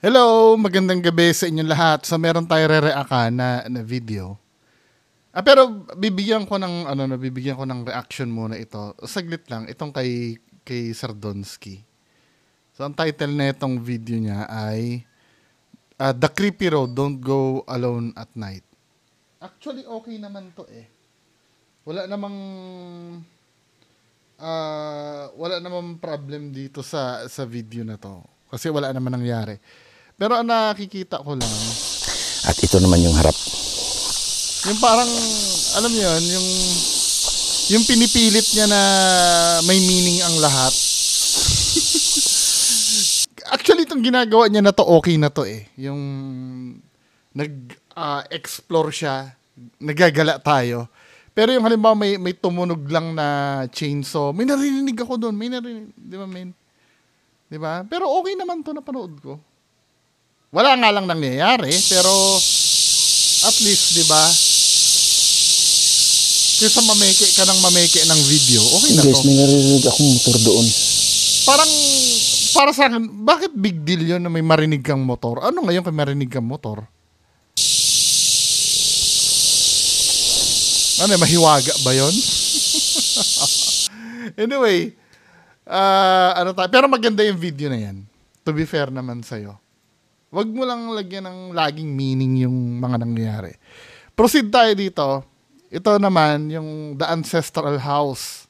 Hello, magandang gabi sa inyong lahat. So meron tayo re-react na video. Pero bibigyan ko ng reaction muna ito. Saglit lang itong kay Sardonsky. So ang title na itong video niya ay The Creepy Road, Don't Go Alone at Night. Actually okay naman to eh. Wala namang problem dito sa video na to. Kasi wala naman nangyari. Pero ang nakikita ko lang, at ito naman yung harap. yung parang, alam niyo yun, yung pinipilit niya na may meaning ang lahat. Actually, itong ginagawa niya na to, okay na to eh. Yung nag-explore siya, nagagala tayo. Pero yung halimbawa may tumunog lang na chainsaw, may narinig ako doon, di ba men? Di ba? Pero okay naman to, napanood ko. Wala nga lang nangyayari, pero at least, di ba? Kaysa mameke ka ng mameke ng video, okay na to. Guys, may narinig akong motor doon. Parang, para sa akin, bakit big deal yun na may marinig kang motor? Ano ngayon kung marinig kang motor? Ano, mahiwaga ba yun? Anyway, pero maganda yung video na yan. To be fair naman sa'yo. Wag mo lang lagyan ng laging meaning yung mga nangyayari. Proceed tayo dito. Ito naman, yung The Ancestral House.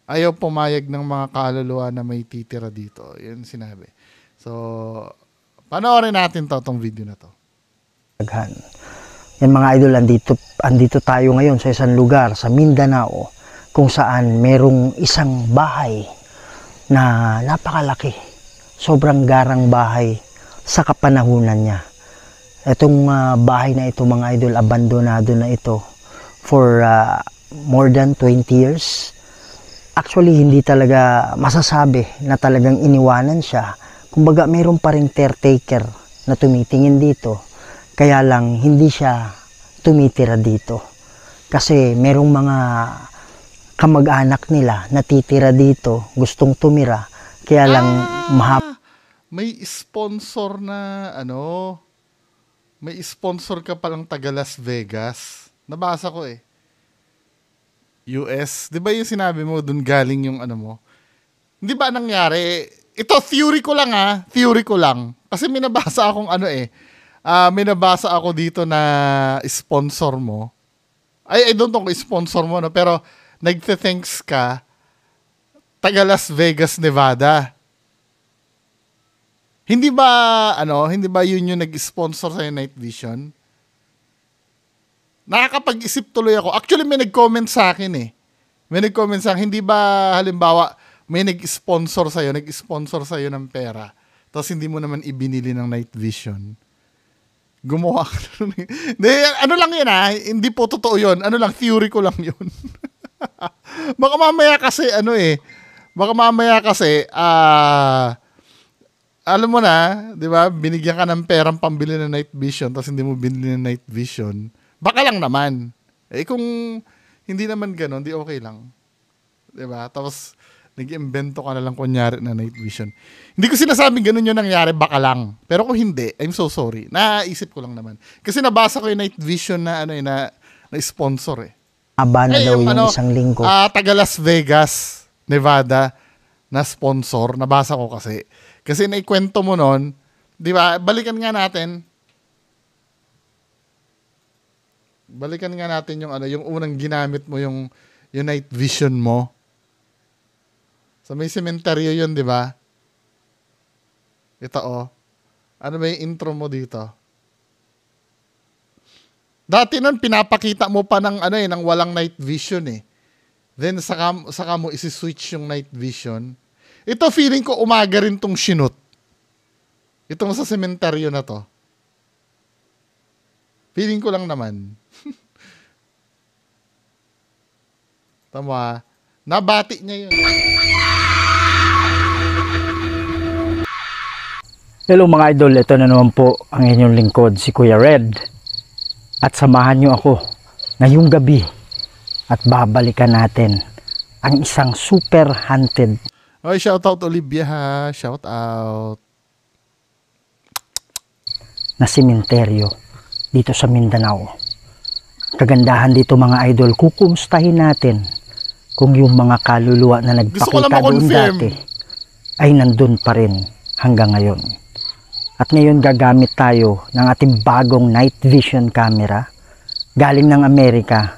Ayaw pumayag ng mga kaluluwa na may titira dito. Yun sinabi. So, panoorin natin tong video na to. Yan mga idol, andito tayo ngayon sa isang lugar sa Mindanao kung saan merong isang bahay na napakalaki. Sobrang garang bahay sa kapanahunan niya. Itong bahay na ito mga idol, abandonado na ito for more than 20 years. Actually, hindi talaga masasabi na talagang iniwanan siya. Kumbaga, mayroon pa ring caretaker na tumitingin dito. Kaya lang, hindi siya tumitira dito. Kasi merong mga kamag-anak nila natitira dito, gustong tumira. Kaya lang, may sponsor na may sponsor ka palang taga Las Vegas. Nabasa ko eh. US. Di ba yung sinabi mo dun galing yung mo? Hindi ba nangyari? Ito theory ko lang Theory ko lang. Kasi may nabasa akong may nabasa ako dito na sponsor mo. I don't know kung sponsor mo pero nagte-thanks ka taga Las Vegas, Nevada. Hindi ba yun yung nag-sponsor sa Night Vision? Nakakapag-isip tuloy ako. Actually, may nag-comment sa akin eh. May nag-comment sa akin, hindi ba halimbawa may nag-sponsor sa'yo ng pera, tapos hindi mo naman ibinili ng Night Vision. Gumawa ka ano lang yun hindi po totoo yun. Theory ko lang yun. Baka mamaya kasi, alam mo na, di ba, binigyan ka ng perang pambili ng Night Vision tapos hindi mo binili ng Night Vision. Baka lang naman. Kung hindi naman ganun, di okay lang. Di ba? Tapos, nag-invento ka na lang kunyari na Night Vision. Hindi ko sinasabing ganun yung nangyari, baka lang. Pero kung hindi, I'm so sorry. Naisip ko lang naman. Kasi nabasa ko yung Night Vision na sponsor eh. aba na daw yung isang linggo. Taga Las Vegas, Nevada, na sponsor. Nabasa ko kasi. Kasi naikwento mo nun, di ba, balikan nga natin yung unang ginamit mo yung Night Vision mo. So may sementeryo yun, di ba? Ito Ano ba yung intro mo dito? Dati nun, pinapakita mo pa ng walang Night Vision eh. Then saka mo isi-switch yung Night Vision. Ito feeling ko umaga rin tong sinut. Itong sa sementeryo na to. Feeling ko lang naman. Tama. Nabati niya yun. Hello mga idol, ito na naman po ang inyong lingkod, si Kuya Red. At samahan nyo ako ngayong gabi at babalikan natin ang isang super haunted. Shout out Olivia ha. Shout out. na sementeryo dito sa Mindanao. Kagandahan dito mga idol, kukumustahin natin kung yung mga kaluluwa na nagpakita doon dati ay nandun pa rin hanggang ngayon. At ngayon gagamit tayo ng ating bagong night vision camera galing ng Amerika.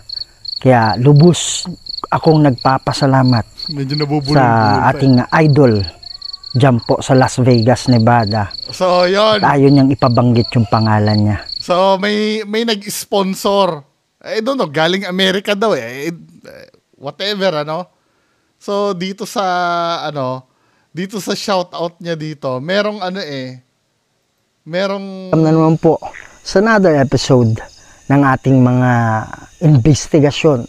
Kaya lubos akong nagpapasalamat sa ating idol dyan po sa Las Vegas, Nevada. So, yun. At ayaw niyang ipabanggit yung pangalan niya. So, may nag-sponsor. I don't know, galing Amerika daw eh. Whatever, ano. So, dito sa shoutout niya dito, merong Na naman po sa another episode ng ating mga investigasyon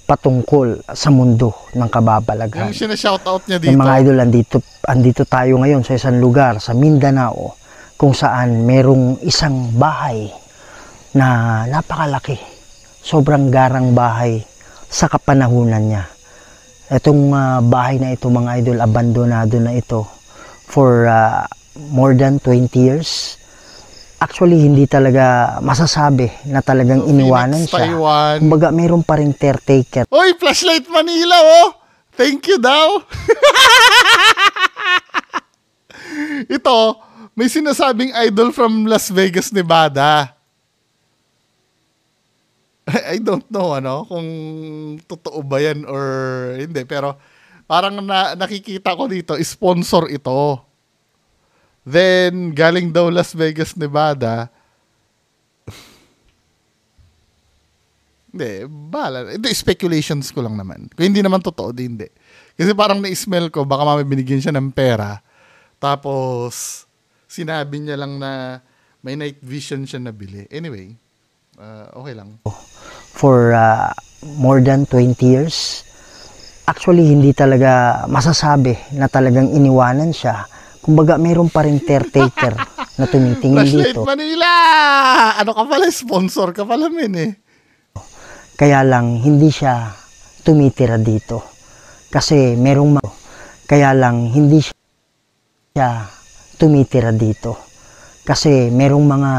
patungkol sa mundo ng kababalaghan. Yung sina-shoutout niya dito. Yung mga idol, andito tayo ngayon sa isang lugar sa Mindanao kung saan merong isang bahay na napakalaki. Sobrang garang bahay sa kapanahunan niya. Itong bahay na ito mga idol, abandonado na ito for more than 20 years. Actually, hindi talaga masasabi na talagang iniwanan Phoenix, siya. Taiwan. Kumbaga, mayroon pa rin caretaker. Oy, Flashlight Manila, oh! Thank you daw! Ito, may sinasabing idol from Las Vegas, Nevada. I don't know, kung totoo ba yan or hindi. Pero, parang nakikita ko dito, sponsor ito. Then, galing daw Las Vegas, Nevada. Hindi, bahala. Ito, speculations ko lang naman. Kung hindi naman totoo, hindi. Kasi parang na-smell ko, baka mamay binigyan siya ng pera. Tapos, sinabi niya lang na may night vision siya nabili. Anyway, okay lang. For more than 20 years. Actually, hindi talaga masasabi na talagang iniwanan siya. Kumbaga, mayroon pa rin caretaker na tumitingin dito. Flashlight Manila! Ano ka pala? Sponsor ka pala, Kaya lang, hindi siya tumitira dito. Kasi merong mga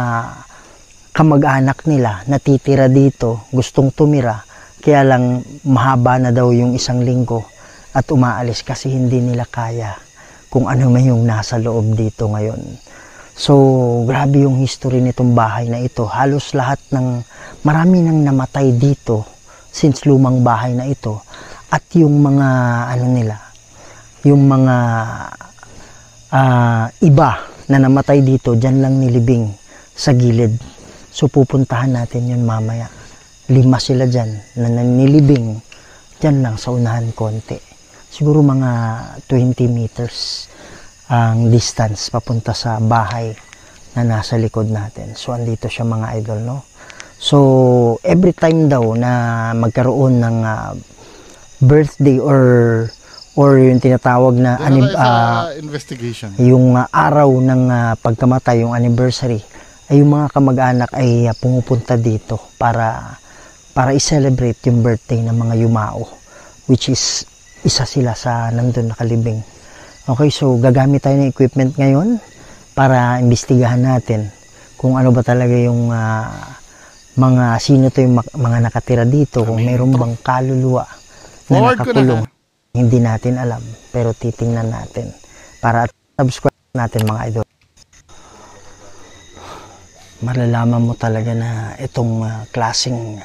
kamag-anak nila na titira dito, gustong tumira. Kaya lang, mahaba na daw yung isang linggo at umaalis kasi hindi nila kaya kung ano man yung nasa loob dito ngayon. So, grabe yung history nitong bahay na ito. Halos lahat marami nang namatay dito since lumang bahay na ito. At yung mga, iba na namatay dito, dyan lang nilibing sa gilid. So, pupuntahan natin yun mamaya. 5 sila dyan na nilibing dyan lang sa unahan konti. Siguro mga 20 meters ang distance papunta sa bahay na nasa likod natin. So, andito siya mga idol, no? So, every time daw na magkaroon ng birthday or yung tinatawag na investigation. Yung araw ng pagkamatay, yung anniversary, ay yung mga kamag-anak ay pumupunta dito para i-celebrate yung birthday ng mga yumao, which is isa sila sa nandun nakalibing. Okay, so gagamit tayo ng equipment ngayon para imbestigahan natin kung ano ba talaga yung sino to yung mga nakatira dito, kung mayroon bang kaluluwa na nakakulong. Hindi natin alam, pero titingnan natin para subscribe natin mga idol. Malalaman mo talaga na itong klaseng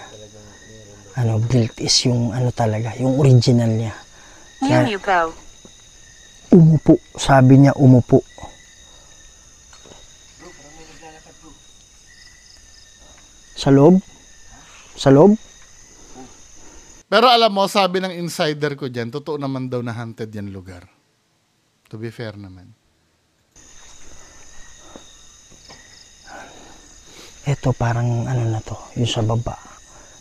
built is yung talaga, yung original niya. Here you go. Umupo, sabi niya umupo. Sa loob? Sa loob? Pero alam mo, sabi ng insider ko dyan, totoo naman daw na haunted yan lugar. To be fair naman. Ito parang na to, yung sa baba.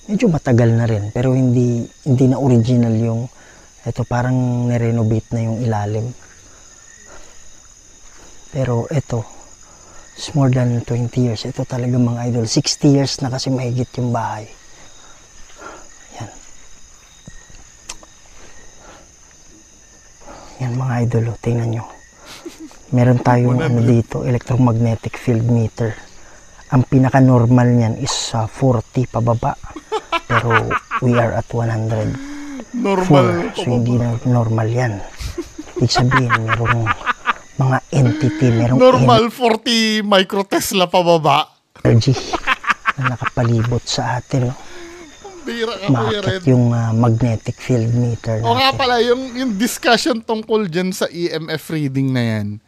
Medyo matagal na rin, pero hindi na original yung, ito parang nirenovate na yung ilalim. Pero ito, it's more than 20 years. Ito talaga mga idol, 60 years na kasi mahigit yung bahay. Yan. Yan mga idol, tingnan nyo. Meron tayong dito, electromagnetic field meter. Ang pinaka-normal niyan is 40 pababa. Pero we are at 104. Normal. So hindi na normal yan. Ibig sabihin, merong mga entity, merong Normal 40 microtesla pababa. energy na nakapalibot sa atin. No? Bira ka, Kuya Red. Maakit yung magnetic field meter O nga natin. pala, yung discussion tungkol dyan sa EMF reading na yan,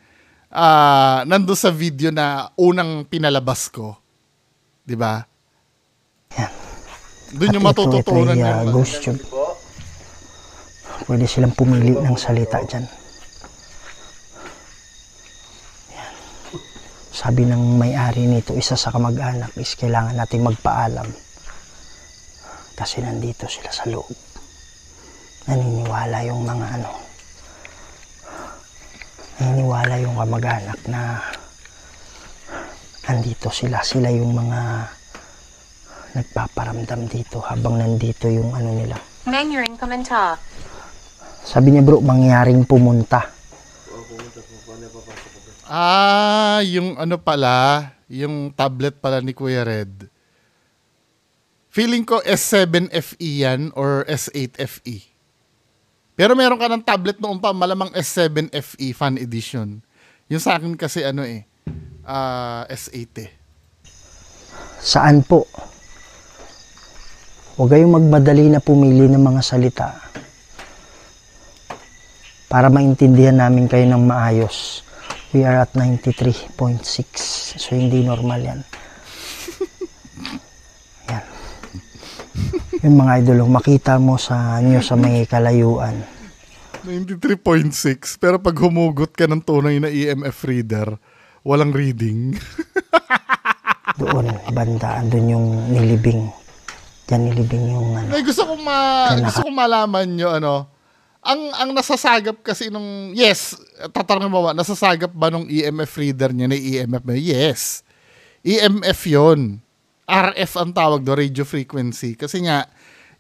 nando sa video na unang pinalabas ko. Di ba? Yan. Doon yung At matututunan ito ay yung ghost tube. Pwede silang pumili ng salita dyan. Yan. Sabi ng may-ari nito, isa sa kamag-anak is kailangan nating magpaalam. Kasi nandito sila sa loob. Naniniwala yung mga naniniwala yung kamag-anak na nandito sila. Sila yung mga nagpaparamdam dito habang nandito yung nila. Mandarin komentar. Sabi niya bro, mangyaring pumunta. yung pala, yung tablet pala ni Kuya Red. Feeling ko S7FE yan or S8FE. Pero meron ka ng tablet noon pa, malamang S7FE Fan Edition. Yung sa akin kasi S8 eh. Saan po? Huwag kayong magmadali na pumili ng mga salita para maintindihan namin kayo ng maayos. We are at 93.6. So hindi normal yan. Yan. Yung mga idol, makita mo sa may kalayuan. 93.6. Pero pag humugot ka ng tunay na EMF reader, walang reading. Doon, banda, doon yung nilibing. Diyan nilibing yung Ay, gusto kong malaman nyo, ang nasasagap kasi nung, yes, tatanungin mo ba, nasasagap ba nung EMF reader niya na EMF mo? Yes. EMF yon. RF ang tawag do, radio frequency. Kasi nga,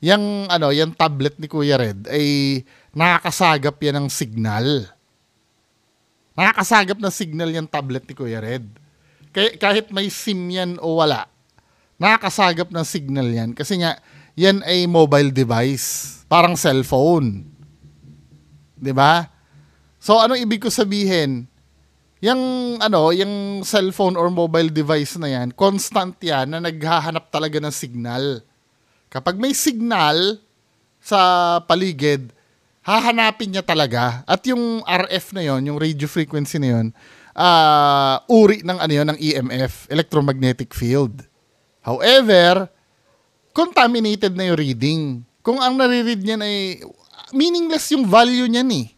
yung tablet ni Kuya Red ay nakakasagap yan ng signal. Nakakasagap ng signal yung tablet ni Kuya Red. Kahit may SIM yan o wala, nakakasagap ng signal yan. Kasi nga, yan ay mobile device. Parang cellphone. 'Di ba? So, anong ibig ko sabihin? Yung cellphone or mobile device na yan, constant yan na naghahanap talaga ng signal. Kapag may signal sa paligid, hahanapin niya talaga. At yung RF na yon, yung radio frequency na yon, uri ng ng EMF, electromagnetic field. However, contaminated na yung reading. Kung ang nare-read niyan ay meaningless yung value niyan eh.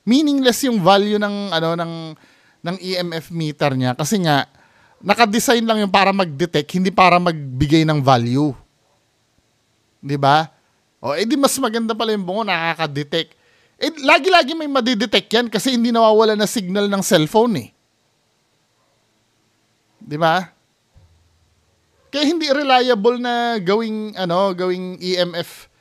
Meaningless yung value ng EMF meter niya kasi nga naka-design lang yung para mag-detect, hindi para magbigay ng value. 'Di ba? O edi mas maganda pala yung bungo nakaka-detect. Lagi-lagi may madidetect yan kasi hindi nawawala na signal ng cellphone eh. 'Di ba? Kaya hindi reliable na gawing EMF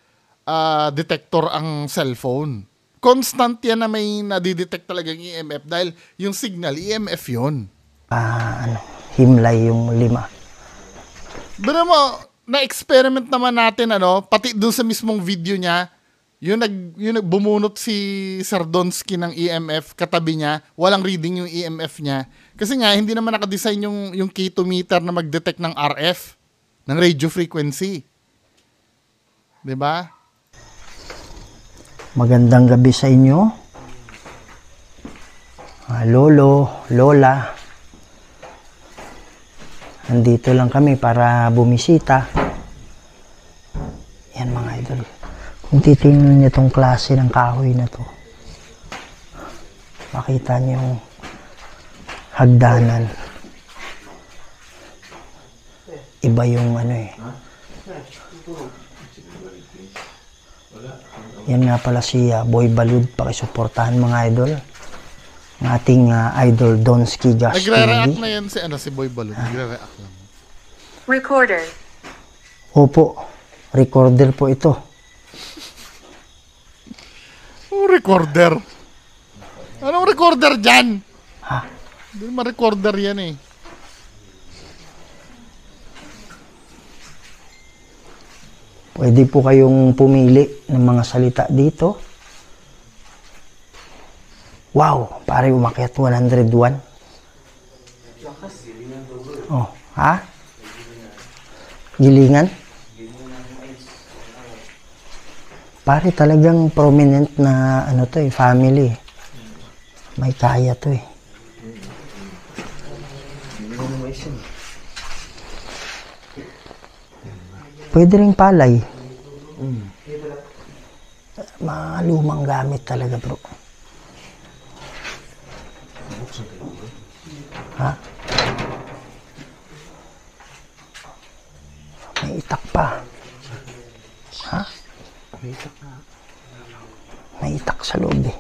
detector ang cellphone. Constant yan na may nadidetect talagang EMF dahil yung signal, EMF yun. Himlay yung 5. Pero na-experiment naman natin, pati dun sa mismong video niya, yung bumunot si Sardonsky ng EMF, katabi niya, walang reading yung EMF niya. Kasi nga, hindi naman nakadesign yung K2 meter na mag-detect ng RF, ng radio frequency. 'Di ba? Magandang gabi sa inyo. Lolo, Lola. Andito lang kami para bumisita. Yan mga idol. Kung titingnan niyo itong klase ng kahoy na to, makita niyo yung hagdanan. Iba yung Yan nga pala si Boy Balud. Pakisuportahan mga idol. Ang ating idol Donsky Gas Nagre-react TV. na yan si Boy Balud. Nagre-react lang. Recorder. Opo, recorder po ito. Recorder? Anong recorder dyan? Ha? Hindi ma-recorder yan eh. Pwede po kayong pumili ng mga salita dito. Wow, pare umakyat 101. Oh, ha? Gilingan? Pare talagang prominent na ano to family. May kaya to eh. Pwede ring palay. Mga lumang gamit talaga, bro. Ha? May itak pa. Ha? May itak sa loob eh.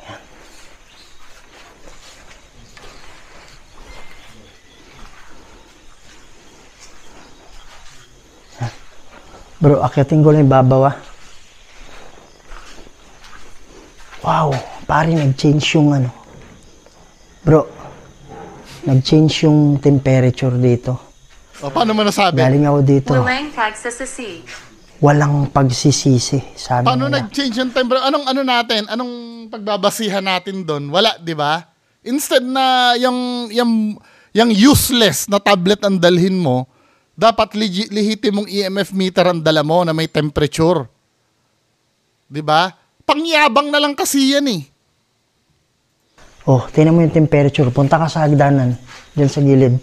Yan. Yan. Bro, akyatin ko lang yung babaw ah. Wow, pare nag-change yung ano. Bro, nag-change yung temperature dito. O, paano mo nasabi? Galing ako dito. Walang pagsisisi. Walang pagsisisi. Sabi Paano nila. nag-change yung temperature? Anong ano natin? Anong pagbabasihan natin doon? Wala, di ba? Instead na yung useless na tablet ang dalhin mo, dapat lihitin mong EMF meter ang dala mo na may temperature. Di ba? Pangyabang na lang kasi yan eh. Oh, tingnan mo yung temperature. Punta ka sa hagdanan. Diyan sa gilid.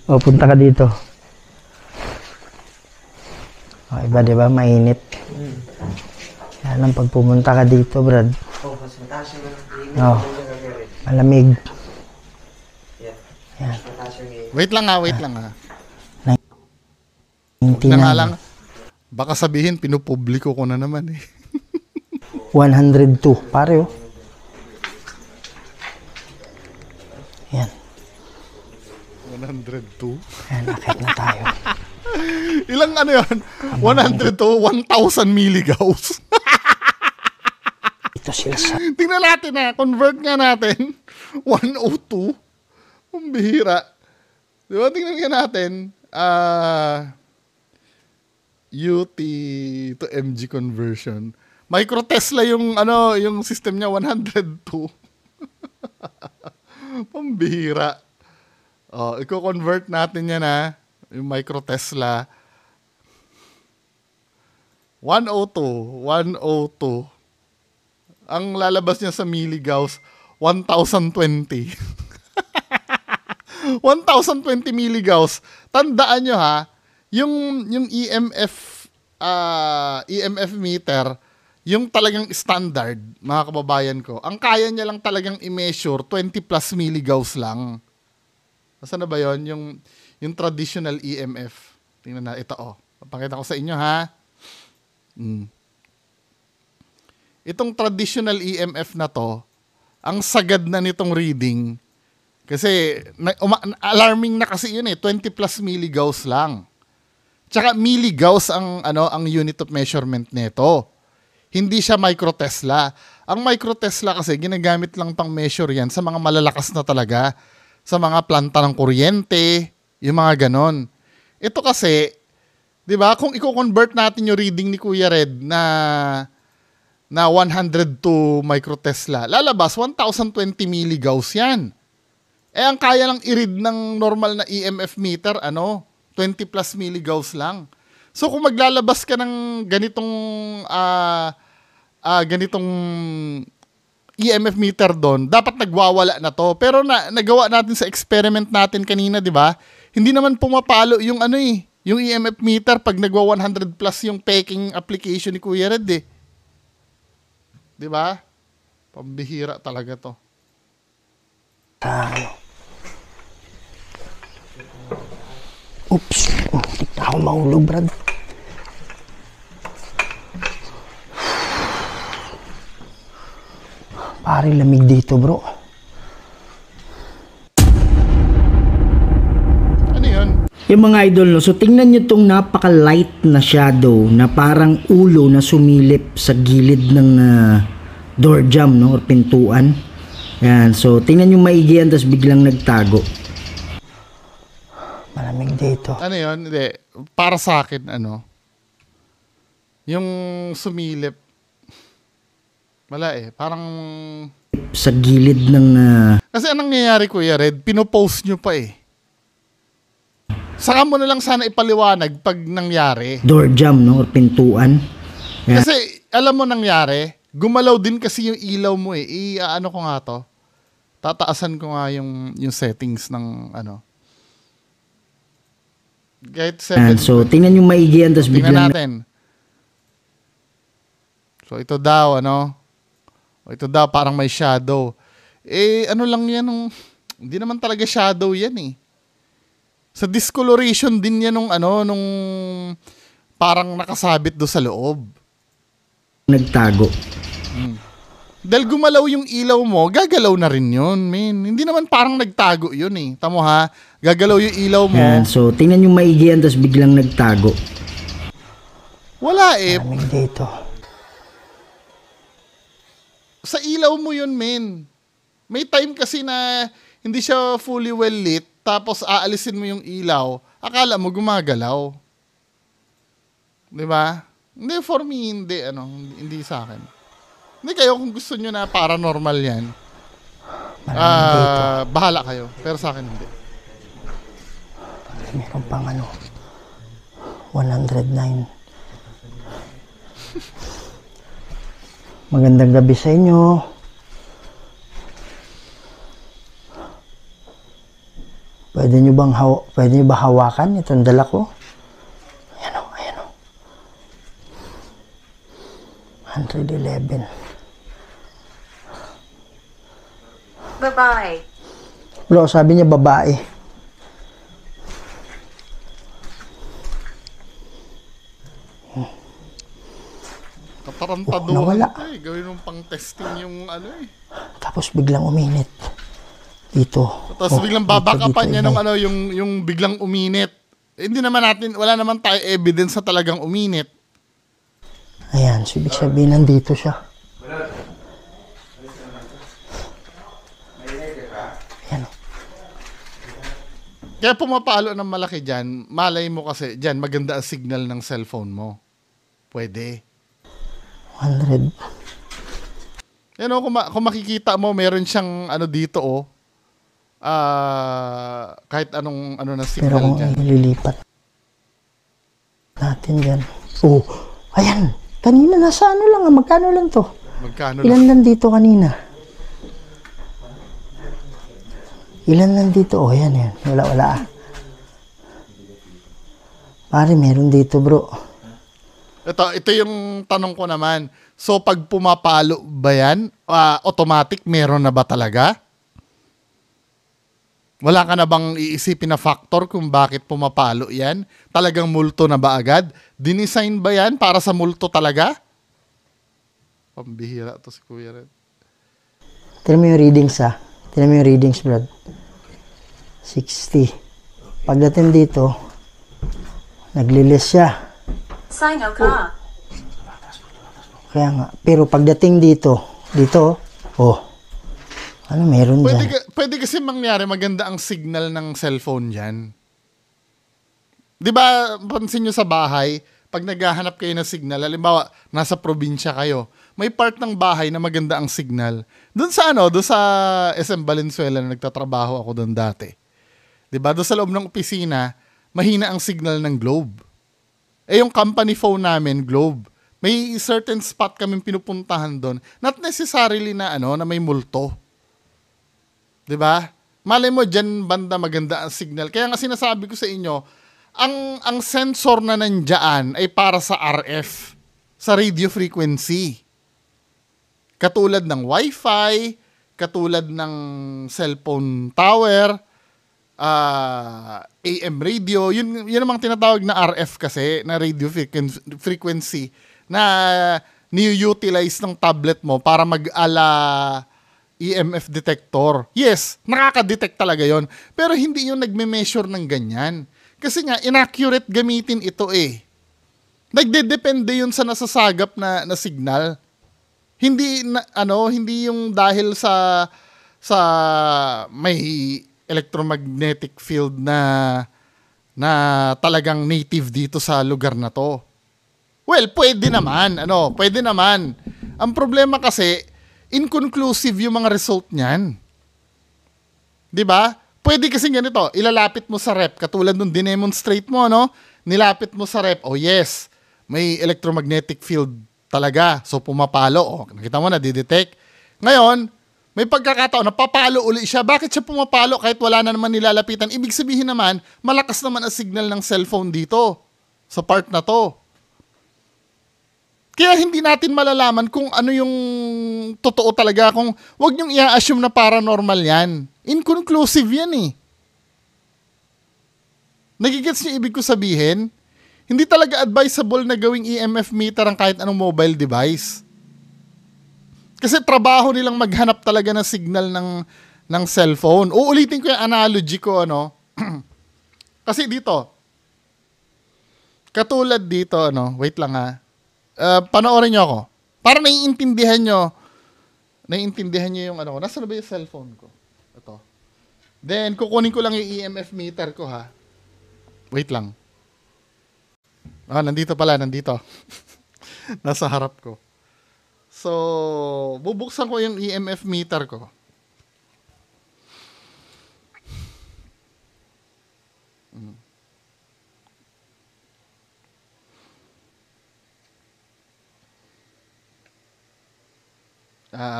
Oh, punta ka dito. Oh, iba diba? Mainit. Yan ang pag pumunta ka dito, Brad. Oh, malamig. Yan. Wait lang wait lang ha. Hindi Na nga na. lang, baka sabihin, pinupubliko ko na naman eh. 102. Pare, oh. Yan. 102? Yan, akit na tayo. Ilang ano yun? 100 to 1,000 milligauss. Ito sila sa... Tingnan natin ha, convert nga natin. 102. Ang bihira. Diba, tingnan nga natin. UT to MG conversion. Micro Tesla yung ano, yung system niya 102. Pambihira. Oh, i-convert natin yan ha. Yung micro Tesla. 102. Ang lalabas niya sa milligauss, 1,020. 1,020 milligauss. Tandaan nyo ha, yung EMF meter, yung talagang standard, mga kababayan ko, ang kaya niya lang talagang i-measure 20 plus milligauss lang. Nasaan na ba yun? Yung traditional EMF. Tingnan na, ito oh. Papakita ko sa inyo ha. Itong traditional EMF na to, ang sagad na nitong reading, kasi alarming na kasi yun eh, 20 plus milligauss lang. Tsaka milligauss ang unit of measurement nito. Hindi siya microtesla. Ang microtesla kasi ginagamit lang pang measure yan sa mga malalakas na talaga, sa mga planta ng kuryente, yung mga ganon. Ito kasi, 'di ba? Kung i-convert natin yung reading ni Kuya Red na 102 microtesla, lalabas 1,020 milligauss 'yan. Eh ang kaya lang i-read ng normal na EMF meter, 20 plus milligauss lang. So kung maglalabas ka ng ganitong EMF meter doon, dapat nagwawala na to. Pero nagawa natin sa experiment natin kanina, 'di ba? Hindi naman pumapalo yung yung EMF meter pag nagwa 100 plus yung peking application ni Kuya Red eh. 'Di ba? Pambihira talaga to. Oops. Hindi na ako mahulog, Brad. Pare, lamig dito, bro. Ano yun? Yung mga idol, no? So tingnan nyo tong napaka-light na shadow na parang ulo na sumilip sa gilid ng door jamb, no? Or pintuan. Yan, so tingnan nyo maigi yan, tapos biglang nagtago. Malamig dito. Ano yun? Hindi. Para sa akin, yung sumilip, wala eh. Parang, Sa gilid ng kasi anong nangyayari, Kuya Red, pinopost nyo pa eh. Saka mo na lang sana ipaliwanag pag nangyari. door jamb, no? Or pintuan. Yan. Kasi, alam mo nangyari, gumalaw din kasi yung ilaw mo eh. Ano ko nga to? Tataasan ko nga yung settings ng kahit 7. Yan, so tingnan nyo maigi yan, tapos Tingnan biglang natin. So, ito daw, ito daw, parang may shadow. Ano lang yan, hindi naman talaga shadow yan eh. Sa discoloration din yan nung parang nakasabit do sa loob. nagtago. Dahil gumalaw yung ilaw mo, gagalaw na rin yun, men. Hindi naman parang nagtago yun eh. Tamo ha, gagalaw yung ilaw mo. Yan, so tingnan nyo maigi yan, tapos biglang nagtago. Wala eh. Malamig dito. Sa ilaw mo yun, men. May time kasi na hindi siya fully well lit, tapos aalisin mo yung ilaw, akala mo gumagalaw. Di ba? Hindi, for me, hindi sa akin. Hindi kayo, kung gusto nyo na paranormal yan, bahala kayo. Pero sa akin, hindi. Meron pang 109. Magandang gabi sa inyo. Pwede nyo ba hawakan itong dala ko? Ayan o. 111. Babae. Bro, sabi niya babae. Katarantaduhan nawala. ito eh. Gawin mong pang testing yung Tapos biglang uminit. Dito. Tapos biglang babakapan dito, niya iba. nung yung biglang uminit. Hindi naman wala naman tayo evidence na talagang uminit. Ayan, so ibig sabihin nandito siya. Ayan. Kaya pumapalo ng malaki dyan, malay mo kasi dyan, maganda ang signal ng cellphone mo. Pwede. 100. Yan o, kung makikita mo, meron siyang dito kahit anong na Pero signal kung dyan. ililipat natin dyan. Oh, ayan. Kanina nasa lang. Magkano lang to? Magkano Ilan lang? lang dito kanina? Ilan lang dito? Oh, yan. Wala. Pare, meron dito, bro. Ito yung tanong ko naman. So, pag pumapalo ba yan, automatic meron na ba talaga? Wala ka na bang iisipin na factor kung bakit pumapalo yan? Talagang multo na ba agad? Dinesign ba yan para sa multo talaga? Pambihira to si Kuya Red. Tignan mo yung readings, ha? Tignan mo yung readings, bro. 60. Pagdating dito, naglilis siya. Sino ka? Kaya nga. Pero pagdating dito, meron dyan? Pwede kasi mangyari maganda ang signal ng cellphone dyan. Di ba, pansin nyo sa bahay, pag naghahanap kayo ng signal, halimbawa, nasa probinsya kayo, may part ng bahay na maganda ang signal. Doon sa SM Valenzuela na nagtatrabaho ako doon dati. Di ba, doon sa loob ng opisina, mahina ang signal ng Globe. Yung company phone namin, Globe, may certain spot kaming pinupuntahan doon. Not necessarily na may multo. 'Di ba? Malay mo diyan banda maganda ang signal. Kaya nga sinasabi ko sa inyo, ang sensor na nandiyan ay para sa RF, sa radio frequency. Katulad ng Wi-Fi, katulad ng cellphone tower, AM radio, yun namang tinatawag na RF kasi, na radio frequency, na ni-utilize ng tablet mo para mag-ala EMF detector. Yes, nakaka-detect talaga yon. Pero hindi yung nagme-measure ng ganyan. Kasi nga, inaccurate gamitin ito eh. Nagdedepende yun sa nasasagap na signal. Hindi yung dahil sa sa may electromagnetic field na talagang native dito sa lugar na to. Well, pwede naman. Pwede naman. Ang problema kasi, inconclusive yung mga result niyan. 'Di ba? Pwede kasi ganito, ilalapit mo sa rep, katulad nung dinemonstrate mo, nilapit mo sa rep, oh yes, may electromagnetic field talaga, so pumapalo, nakita mo na, didetect. Ngayon, may pagkakataon, napapalo uli siya. Bakit siya pumapalo kahit wala na naman nilalapitan? Ibig sabihin naman, malakas naman ang signal ng cellphone dito, sa part na to. Kaya hindi natin malalaman kung ano yung totoo talaga. Kung wag niyong i-assume na paranormal yan. Inconclusive yan eh. Nagigets niyo ibig ko sabihin? Hindi talaga advisable na gawing EMF meter ang kahit anong mobile device. Kasi trabaho nilang maghanap talaga ng signal ng cellphone. Uulitin ko yung analogy ko, Kasi dito, katulad dito, wait lang ha. Panoorin nyo ako. Para naiintindihan nyo yung nasaan na ba yung cellphone ko? Ito. Then, kukunin ko lang yung EMF meter ko ha. Wait lang. Nandito. Nasa harap ko. So, bubuksan ko yung EMF meter ko.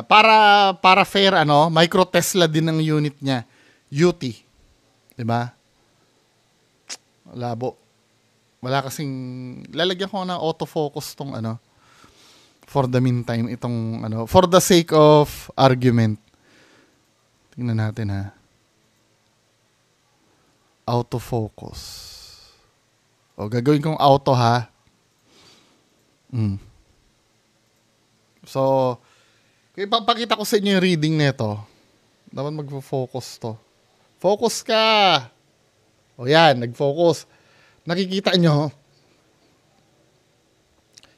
Para fair, micro Tesla din ang unit niya. UT. 'Di ba? Labo. Wala kasing lalagyan ko ng autofocus tong for the meantime itong for the sake of argument. Tingnan natin ha. Autofocus. Gagawin kong auto ha. So, kung ipapakita ko sa inyo yung reading nito, dapat magfo-focus to. Focus ka! Yan, nag-focus. Nakikita nyo,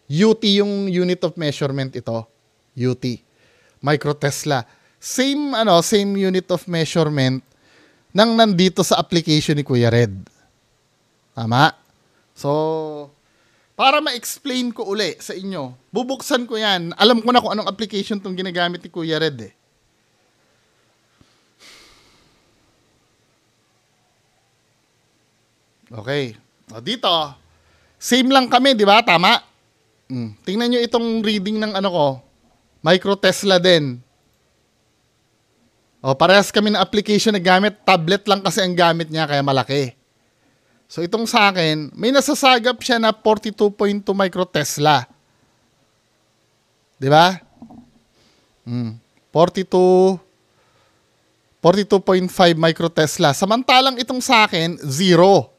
UT yung unit of measurement ito. UT. Micro Tesla. Same unit of measurement nang nandito sa application ni Kuya Red. Tama? So, para ma-explain ko uli sa inyo, bubuksan ko yan. Alam ko na kung anong application itong ginagamit ni Kuya Red eh. Okay. Dito, same lang kami, di ba? Tama? Tingnan nyo itong reading ng Micro Tesla din. Parehas kami ng application na gamit. Tablet lang kasi ang gamit niya, kaya malaki. So, itong sa akin, may nasasagap siya na 42.2 micro Tesla. Di ba? 42.5 micro Tesla. Samantalang itong sa akin, 0.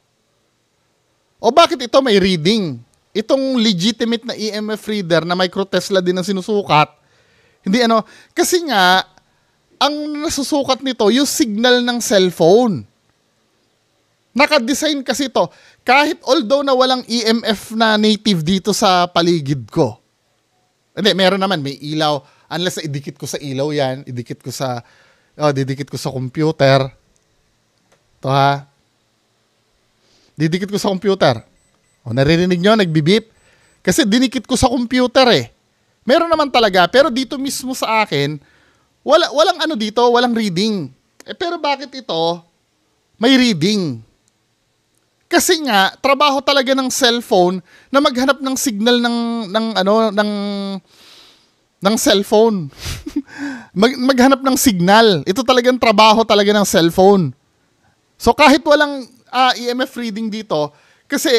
Bakit ito may reading? Itong legitimate na EMF reader na micro Tesla din ang sinusukat. Hindi kasi nga, ang nasusukat nito, yung signal ng cellphone. Naka-design kasi ito. Kahit although na walang EMF na native dito sa paligid ko. Hindi, meron naman. May ilaw. Unless idikit ko sa ilaw yan. Didikit ko sa computer. Ito ha. Didikit ko sa computer. Naririnig nyo? Nagbibip. Kasi dinikit ko sa computer eh. Meron naman talaga. Pero dito mismo sa akin, walang dito, walang reading. Pero bakit ito may reading? Kasi nga, trabaho talaga ng cellphone na maghanap ng signal ng cellphone. Maghanap ng signal. Ito talagang trabaho talaga ng cellphone. So kahit walang EMF reading dito, kasi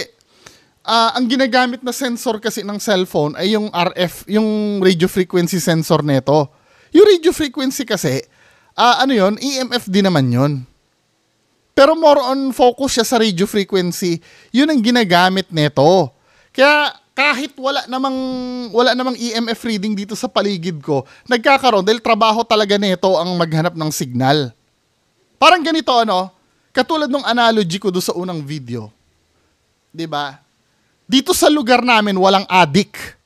ang ginagamit na sensor kasi ng cellphone ay yung RF, yung radio frequency sensor nito. Yung radio frequency kasi, EMF din naman yun. Pero more on focus siya sa radio frequency. Yun ang ginagamit nito. Kaya kahit wala namang EMF reading dito sa paligid ko, nagkakaroon dahil trabaho talaga nito ang maghanap ng signal. Parang ganito katulad ng analogy ko do sa unang video. 'Di ba? Dito sa lugar namin walang addict.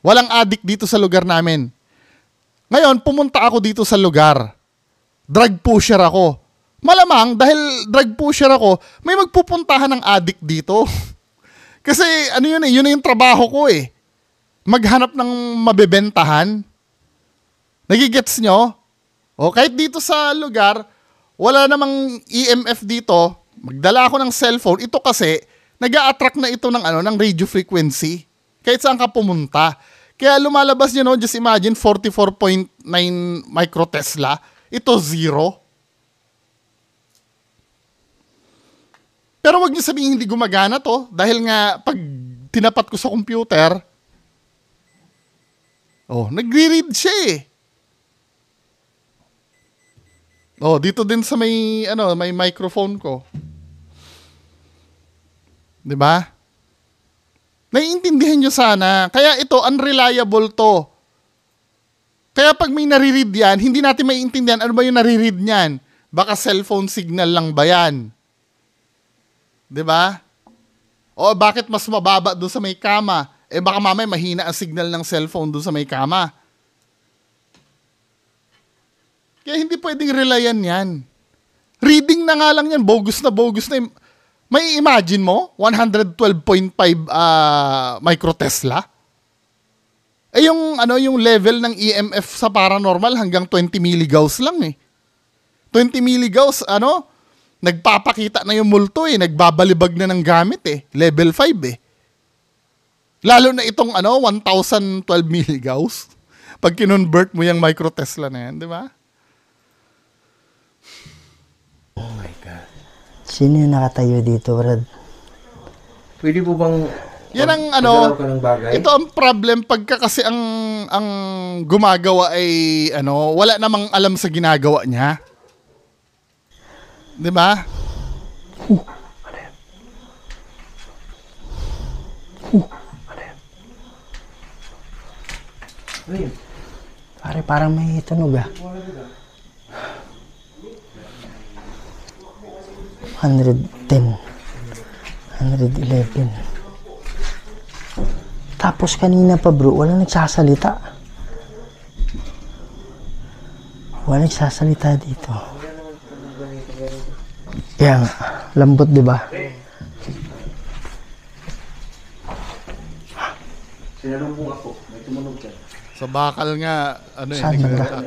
Walang addict dito sa lugar namin. Ngayon, pumunta ako dito sa lugar. Drug pusher ako. Malamang, dahil drug pusher ako, may magpupuntahan ng addict dito. Kasi, ano yun eh, yun na yung trabaho ko eh. Maghanap ng mabebentahan. Nagigets nyo? O, kahit dito sa lugar, wala namang EMF dito, magdala ako ng cellphone. Ito kasi, nag-a-attract na ito ng, ng radio frequency. Kahit saan ka pumunta. Kaya lumalabas nyo, no, just imagine, 44.9 microtesla. Ito, 0. Pero wag niyo sabihin hindi gumagana to. Dahil nga, pag tinapat ko sa computer, nagre-read siya eh. Dito din sa may, may microphone ko. 'Di ba? Naiintindihan nyo sana. Kaya ito, unreliable to. Kaya pag may nare-read yan, hindi natin maiintindihan ano ba yung nare-read niyan. Baka cellphone signal lang ba yan? 'Di ba? O bakit mas mababa doon sa may kama? Baka mamaya mahina ang signal ng cellphone doon sa may kama. Kaya hindi pwedeng relyan yan. Reading na nga lang yan, bogus na. May imagine mo, 112.5 microtesla? Yung level ng EMF sa paranormal hanggang 20 milligauss lang eh. 20 milligauss, nagpapakita na yung multo eh, nagbabalibag na ng gamit eh, level 5 eh. Lalo na itong 1012 milligauss. Pag kinonvert mo yung microtesla na yan, di ba? Oh my God. Sino yung nakatayo dito, Brad? Pwede po bang yan ang magdalaw ka ng bagay? ito ang problem pagka kasi ang gumagawa ay wala namang alam sa ginagawa niya. 'Di ba? Pare, parang may tunog ah. 110, 111. Tapos kanina pa bro, walang nagsasalita. Walang nagsasalita dito. Kaya nga, lambot diba? Sinalubong ako, may tumunog ka. Sa bakal nga, Saan banda?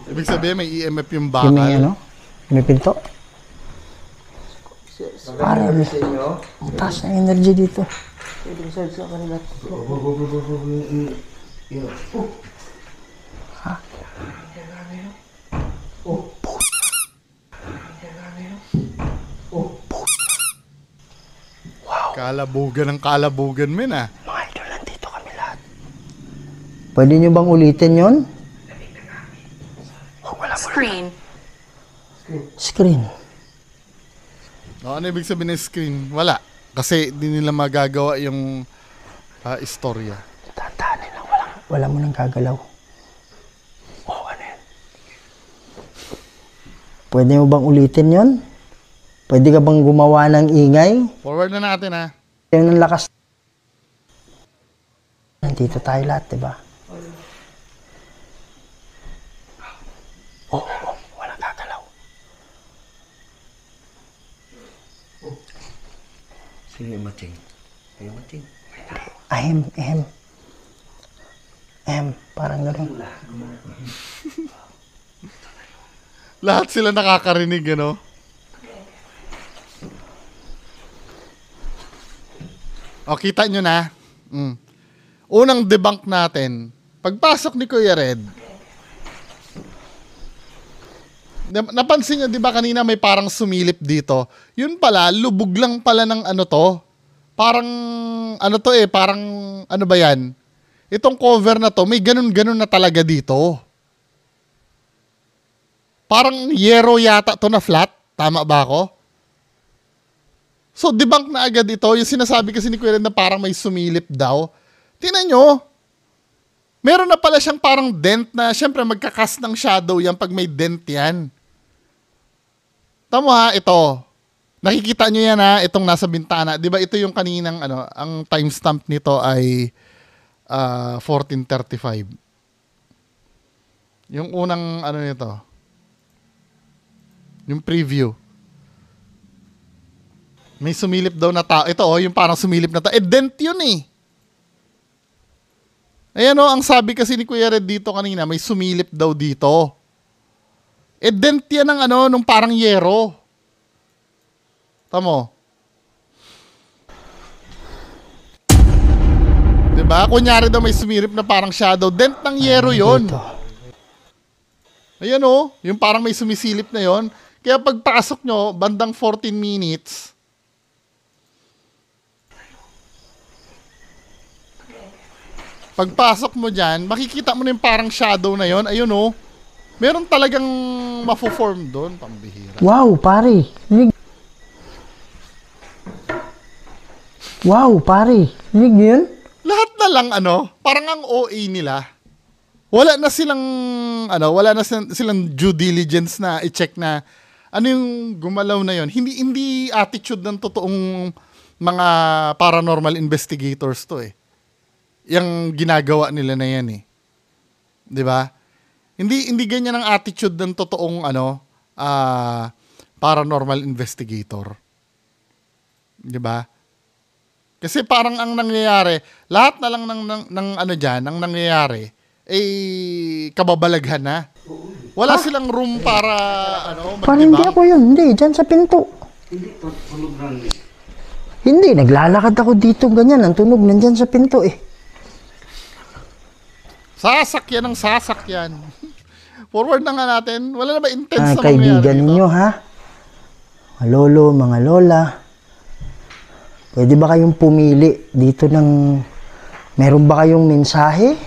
Ibig sabihin may EMF yung Yung bakal. may may pinto. Pare, ang taas ng energy dito. Ha? Kalabugan ng kalabugan men ah. Mga idol, nandito kami lahat. Pwede nyo bang ulitin yon? Screen. Screen. Ano ibig sabihin ng screen? Wala. Kasi di nila magagawa yung istorya. Tandaanin lang, wala mo nang gagalaw. Ano yan? Pwede mo bang ulitin yon? Pwede ka bang gumawa ng ingay? Forward na natin ha. Yung ng lakas. Nandito tayo lahat, diba? Walang gagalaw. Sino yung mating? Yung mating? Parang gano'n. Lahat sila nakakarinig, O, kita nyo na. Unang debunk natin, pagpasok ni Kuya Red, napansin nyo, di ba kanina may parang sumilip dito? Yun pala, lubog lang pala ng Parang, parang, ba yan? Itong cover na to, may ganun-ganun na talaga dito. Parang yero yata to na flat. Tama ba ako? So, debunk na agad ito. Yung sinasabi kasi ni Kuya Red na parang may sumilip daw. Tingnan nyo. Meron na pala siyang parang dent na, syempre magkakas ng shadow yan pag may dent yan. Tama ha, ito. Nakikita nyo yan ha, itong nasa bintana. Di ba ito yung kaninang, ang timestamp nito ay 14:35. Yung unang ano nito. Yung preview. May sumilip daw na tao. Ito yung parang sumilip na tao. Dent yun eh. Ayan ang sabi kasi ni Kuya Red dito kanina, may sumilip daw dito. Dent yan ng nung parang yero. Tamo. Diba? Kunyari daw may sumilip na parang shadow. Dent ng yero yon. Ayan yung parang may sumisilip na yon. Kaya pagpasok nyo, bandang 14 minutes, pagpasok mo dyan, makikita mo na yung parang shadow na yon. Ayun meron talagang mafo-form doon. Pambihira. Wow, pare. Wow, pare. Rinig niyo yun? Lahat na lang parang ang OA nila. Wala na silang due diligence na i-check na ano yung gumalaw na yon. Hindi attitude ng totoong mga paranormal investigators to eh. Yung ginagawa nila na yan eh. 'Di ba? Hindi ganyan ang attitude ng totoong paranormal investigator. 'Di ba? Kasi parang ang nangyayari, lahat na lang ng nangyayari kababalaghan na. Wala silang room para Parang hindi ako yun. Hindi, dyan sa pinto. Hindi, naglalakad ako dito ganyan. Ang tunog nandyan sa pinto eh. Sasakyan ng sasakyan. Forward na nga natin. Wala na ba intense na Kaibigan mangyayari ninyo ha? Mga lolo, mga lola. Pwede ba kayong pumili dito ng... Meron ba kayong mensahe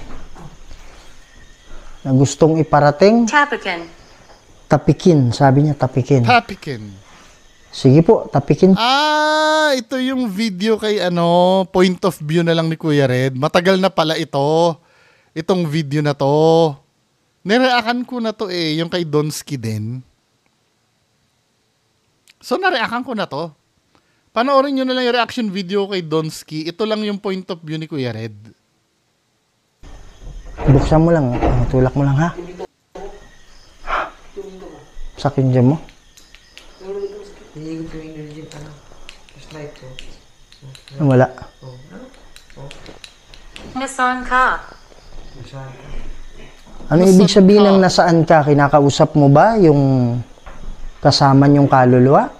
na gustong iparating? Tapikin. Tapikin, sabi niya tapikin. Tapikin. Sige po, tapikin. Ito yung video kay point of view na lang ni Kuya Red. Matagal na pala ito. Itong video na to. Nireakan ko na to yung kay Donsky din. So nareakan ko na to. Panoorin nyo na lang yung reaction video kay Donsky. Ito lang yung point of view ni Kuya Red. Buksan mo lang, tulak mo lang ha. Sakin dyan mo. Wala. Nasaan ka? Ano ibig sabihin ng nasaan ka? Kinakausap mo ba yung kasama niyong kaluluwa?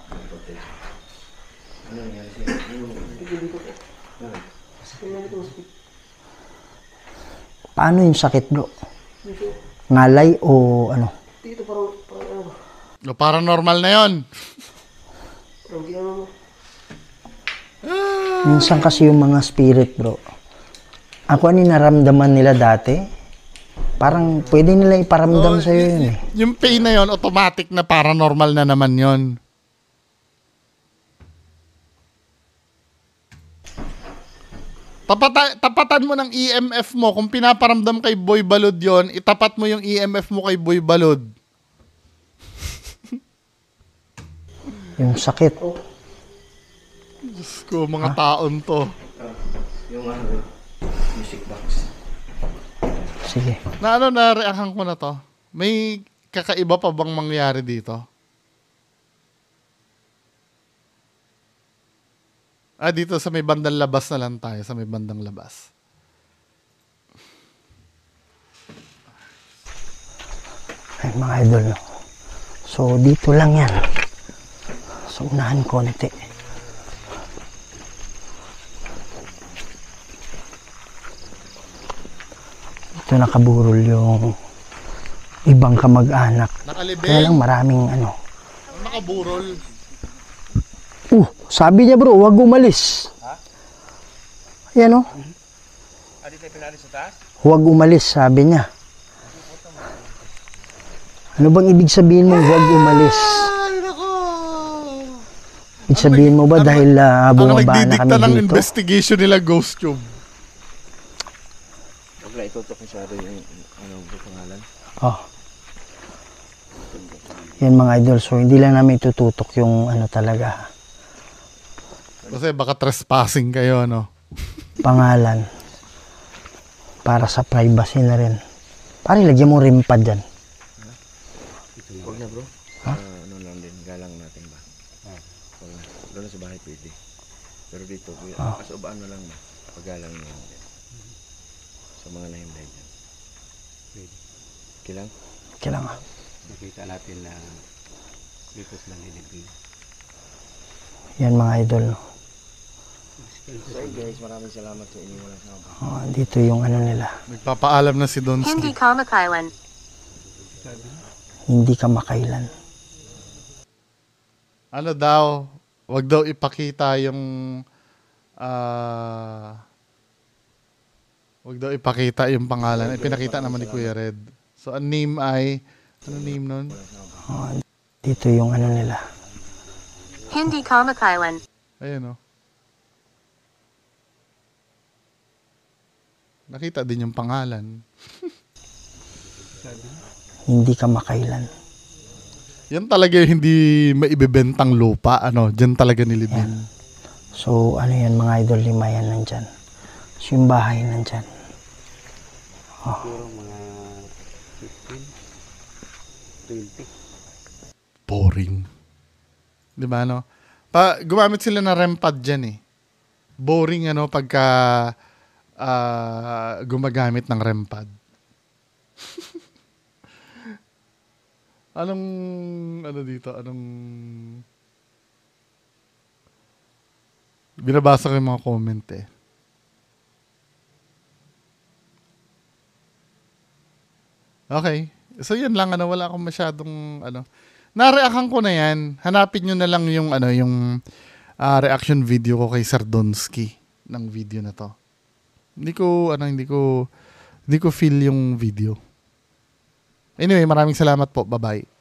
Paano yung sakit, bro? Ngalay o ano? Paranormal na yon. Minsan kasi yung mga spirit, bro. Ako ano yung naramdaman nila dati? Parang pwede nila iparamdam sa'yo yun eh. Yung pain na yon, automatic na paranormal na naman yon. Tapatan mo ng EMF mo. Kung pinaparamdam kay Boy Balod yon, itapat mo yung EMF mo kay Boy Balod. Yung sakit. Diyos ko, mga taon to. Yung music box. Sige. Nareakan ko na to. May kakaiba pa bang mangyari dito? Dito sa may bandang labas na lang tayo. Sa may bandang labas. Ay, mga idol. So, dito lang yan. So, unahan konti. Dito nakaburol yung ibang kamag-anak. Nakalibing. Kaya lang maraming ano. Nakaburol. Sabi niya bro, huwag umalis. Ha? Ayan o. Huwag umalis, sabi niya. Ano bang ibig sabihin mo, huwag umalis? Ay, nako. Ibig sabihin mo ba dahil bumaba na kami nagdidikta ng dito? investigation nila, GhostTube. Huwag na itutok masyado yung pangalan. Oh. Yan mga idol, so hindi lang namin tututok yung ano talaga. Kasi baka trespassing kayo, Pangalan. Para sa privacy na rin. Pare, lagyan mo rim pad dyan. Pero dito, kasubaan na lang ba? Pagalang na yan. Sa mga nahimlay dyan. Okay lang? Kailangan. Nakita natin na dito sila nilibing. Yan mga idol. So guys, maraming salamat sa inyo. Walang sama. Dito yung ano nila. Nagpapaalam na si Hindi Donsky. ka makailan. Hindi ka makailan. Ano daw, wag daw ipakita yung wag daw ipakita yung pangalan. Pinakita naman ni Kuya Red. So, ang name ay, ano name nun? Dito yung ano nila. Hindi ka makailan. Ayan o. Nakita din yung pangalan. Hindi ka makailan. Yan talaga yung hindi maibibentang lupa. Ano, dyan talaga nilibing. So, ano yan mga idol, 5 yan nandyan. So, yung bahay nandyan. Siguro mga 15, 20. Boring. Di ba, no? Gumamit sila ng REM pad dyan eh. Boring, ano, pagka gumagamit ng REM pad. Anong, ano dito, binabasa ko yung mga comment eh. Okay. So, yan lang, ano, wala akong masyadong, ano. Na-reactan ko na yan. Hanapin nyo na lang yung, ano, yung reaction video ko kay Sir Donsky ng video na to. Hindi ko feel yung video. Anyway, maraming salamat po. Bye-bye.